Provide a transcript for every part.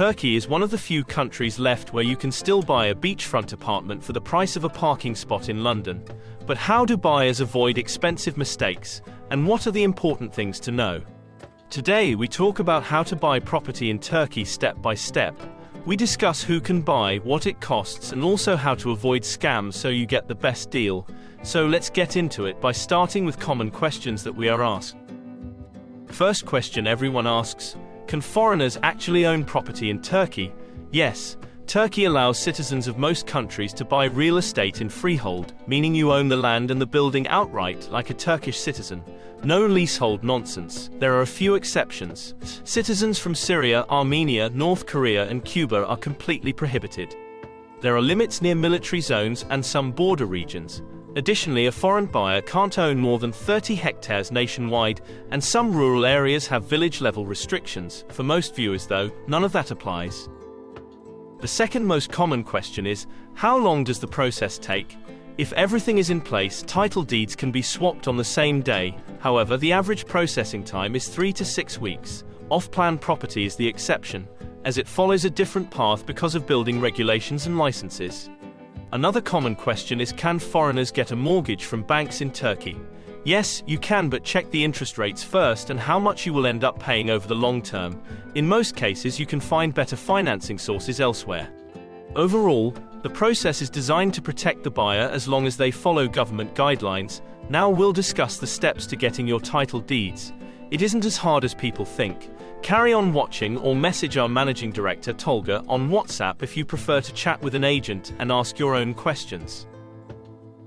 Turkey is one of the few countries left where you can still buy a beachfront apartment for the price of a parking spot in London. But how do buyers avoid expensive mistakes, and what are the important things to know? Today we talk about how to buy property in Turkey step by step. We discuss who can buy, what it costs, and also how to avoid scams so you get the best deal. So let's get into it by starting with common questions that we are asked. First question everyone asks: can foreigners actually own property in Turkey? Yes, Turkey allows citizens of most countries to buy real estate in freehold, meaning you own the land and the building outright like a Turkish citizen. No leasehold nonsense. There are a few exceptions. Citizens from Syria, Armenia, North Korea, and Cuba are completely prohibited. There are limits near military zones and some border regions. Additionally, a foreign buyer can't own more than 30 hectares nationwide, and some rural areas have village-level restrictions. For most viewers, though, none of that applies. The second most common question is, how long does the process take? If everything is in place, title deeds can be swapped on the same day. However, the average processing time is 3 to 6 weeks. Off-plan property is the exception, as it follows a different path because of building regulations and licenses. Another common question is, can foreigners get a mortgage from banks in Turkey? Yes, you can, but check the interest rates first and how much you will end up paying over the long term. In most cases, you can find better financing sources elsewhere. Overall, the process is designed to protect the buyer as long as they follow government guidelines. Now we'll discuss the steps to getting your title deeds. It isn't as hard as people think. Carry on watching or message our managing director Tolga on WhatsApp if you prefer to chat with an agent and ask your own questions.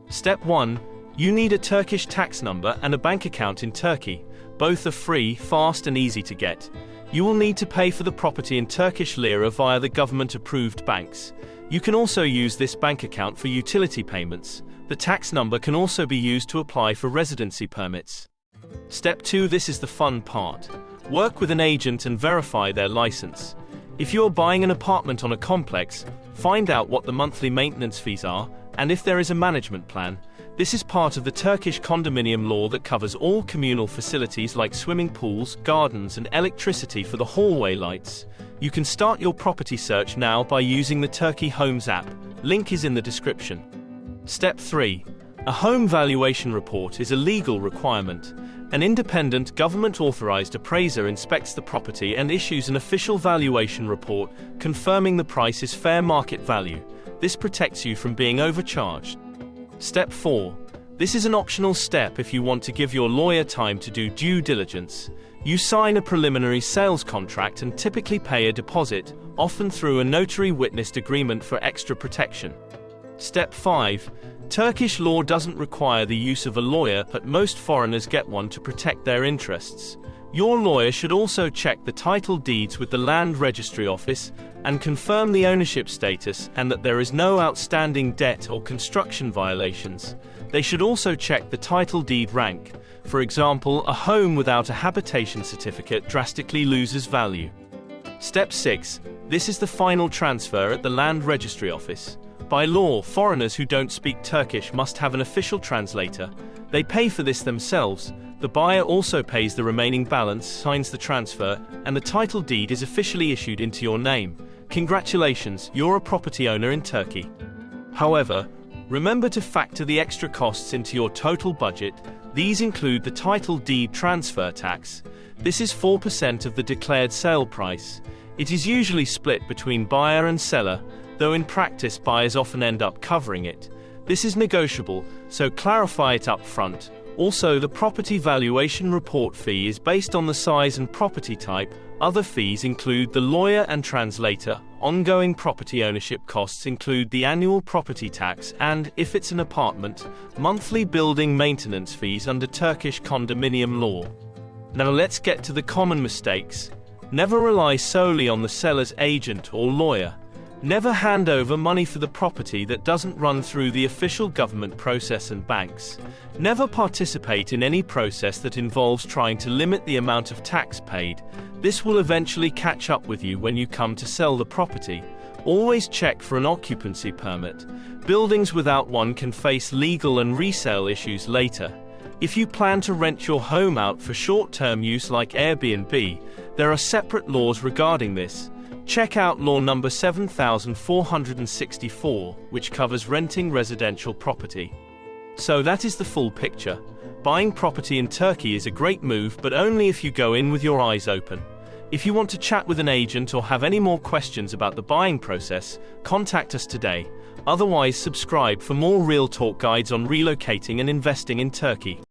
Step 1. You need a Turkish tax number and a bank account in Turkey. Both are free, fast and easy to get. You will need to pay for the property in Turkish lira via the government-approved banks. You can also use this bank account for utility payments. The tax number can also be used to apply for residency permits. Step 2. This is the fun part. Work with an agent and verify their license. If you are buying an apartment on a complex, find out what the monthly maintenance fees are, and if there is a management plan. This is part of the Turkish condominium law that covers all communal facilities like swimming pools, gardens, and electricity for the hallway lights. You can start your property search now by using the Turkey Homes app. Link is in the description. Step 3. A home valuation report is a legal requirement. An independent, government-authorized appraiser inspects the property and issues an official valuation report, confirming the price is fair market value. This protects you from being overcharged. Step 4. This is an optional step if you want to give your lawyer time to do due diligence. You sign a preliminary sales contract and typically pay a deposit, often through a notary witnessed agreement for extra protection. Step 5. Turkish law doesn't require the use of a lawyer, but most foreigners get one to protect their interests. Your lawyer should also check the title deeds with the Land Registry Office and confirm the ownership status and that there is no outstanding debt or construction violations. They should also check the title deed rank. For example, a home without a habitation certificate drastically loses value. Step 6. This is the final transfer at the Land Registry Office. By law, foreigners who don't speak Turkish must have an official translator. They pay for this themselves. The buyer also pays the remaining balance, signs the transfer, and the title deed is officially issued into your name. Congratulations, you're a property owner in Turkey. However, remember to factor the extra costs into your total budget. These include the title deed transfer tax. This is 4% of the declared sale price. It is usually split between buyer and seller, though in practice buyers often end up covering it. This is negotiable, so clarify it up front. Also, the property valuation report fee is based on the size and property type. Other fees include the lawyer and translator. Ongoing property ownership costs include the annual property tax and, if it's an apartment, monthly building maintenance fees under Turkish condominium law. Now let's get to the common mistakes. Never rely solely on the seller's agent or lawyer. Never hand over money for the property that doesn't run through the official government process and banks. Never participate in any process that involves trying to limit the amount of tax paid. This will eventually catch up with you when you come to sell the property. Always check for an occupancy permit. Buildings without one can face legal and resale issues later. If you plan to rent your home out for short-term use like Airbnb, there are separate laws regarding this. Check out Law number 7464, which covers renting residential property. So that is the full picture. Buying property in Turkey is a great move, but only if you go in with your eyes open. If you want to chat with an agent or have any more questions about the buying process, contact us today. Otherwise, subscribe for more real talk guides on relocating and investing in Turkey.